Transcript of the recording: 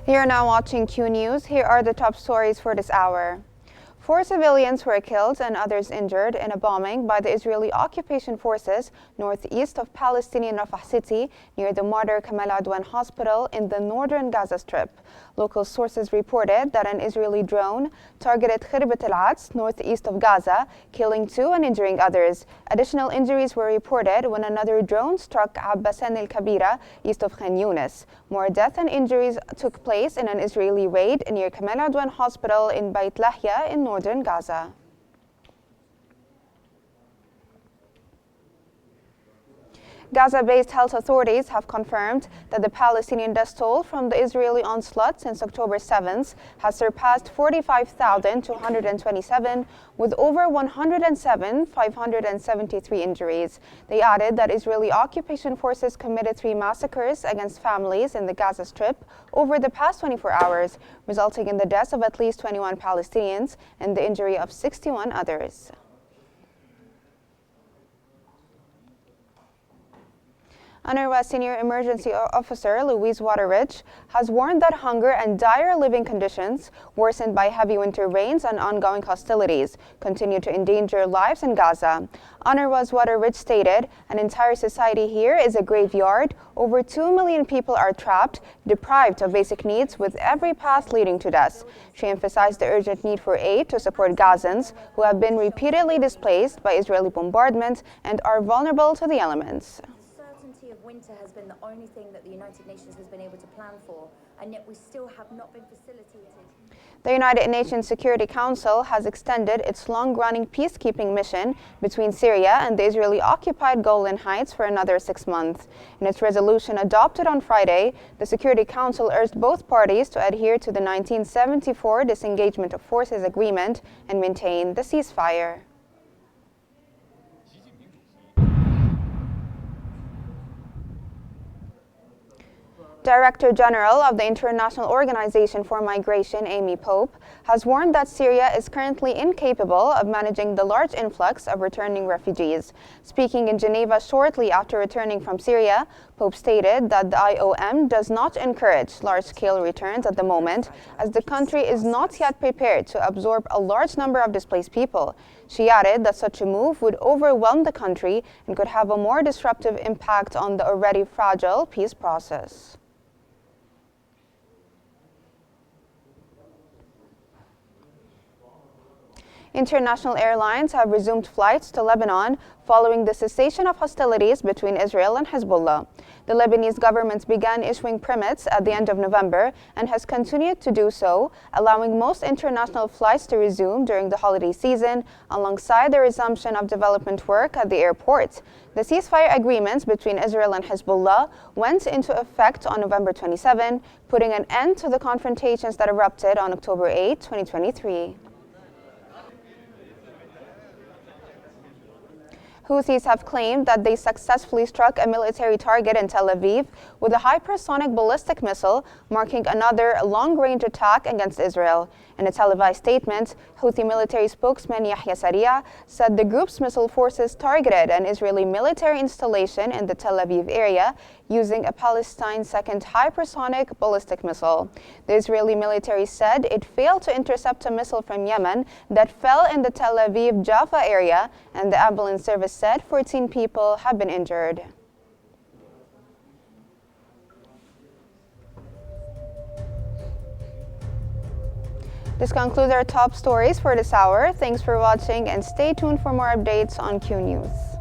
You're now watching Q News. Here are the top stories for this hour. 4 civilians were killed and others injured in a bombing by the Israeli occupation forces northeast of Palestinian Rafah city near the Martyr Kamal Adwan hospital in the northern Gaza Strip. Local sources reported that an Israeli drone targeted Khirbat al-Ads northeast of Gaza, killing 2 and injuring others. Additional injuries were reported when another drone struck Abbasan al-Kabira east of Khan Yunis. More death and injuries took place in an Israeli raid near Kamal Adwan hospital in Beit Lahya in northern Gaza. Gaza-based health authorities have confirmed that the Palestinian death toll from the Israeli onslaught since October 7th has surpassed 45,227, with over 107,573 injuries. They added that Israeli occupation forces committed 3 massacres against families in the Gaza Strip over the past 24 hours, resulting in the deaths of at least 21 Palestinians and the injury of 61 others. UNRWA Senior Emergency Officer Louise Waterridge has warned that hunger and dire living conditions, worsened by heavy winter rains and ongoing hostilities, continue to endanger lives in Gaza. UNRWA's Waterridge stated, "An entire society here is a graveyard. Over 2 million people are trapped, deprived of basic needs, with every path leading to death." She emphasized the urgent need for aid to support Gazans who have been repeatedly displaced by Israeli bombardment and are vulnerable to the elements. Winter has been the only thing that the United Nations has been able to plan for, and yet we still have not been facilitated. The United Nations Security Council has extended its long-running peacekeeping mission between Syria and the Israeli-occupied Golan Heights for another 6 months. In its resolution adopted on Friday, the Security Council urged both parties to adhere to the 1974 Disengagement of Forces Agreement and maintain the ceasefire. Director General of the International Organization for Migration, Amy Pope, has warned that Syria is currently incapable of managing the large influx of returning refugees. Speaking in Geneva shortly after returning from Syria, Pope stated that the IOM does not encourage large-scale returns at the moment, as the country is not yet prepared to absorb a large number of displaced people. She added that such a move would overwhelm the country and could have a more disruptive impact on the already fragile peace process. International airlines have resumed flights to Lebanon following the cessation of hostilities between Israel and Hezbollah. The Lebanese government began issuing permits at the end of November and has continued to do so, allowing most international flights to resume during the holiday season, alongside the resumption of development work at the airport. The ceasefire agreements between Israel and Hezbollah went into effect on November 27, putting an end to the confrontations that erupted on October 8, 2023. Houthis have claimed that they successfully struck a military target in Tel Aviv with a hypersonic ballistic missile, marking another long-range attack against Israel. In a televised statement, Houthi military spokesman Yahya Saria said the group's missile forces targeted an Israeli military installation in the Tel Aviv area using a Palestine second hypersonic ballistic missile. The Israeli military said it failed to intercept a missile from Yemen that fell in the Tel Aviv-Jaffa area, and the ambulance service said 14 people have been injured. This concludes our top stories for this hour. Thanks for watching and stay tuned for more updates on Q News.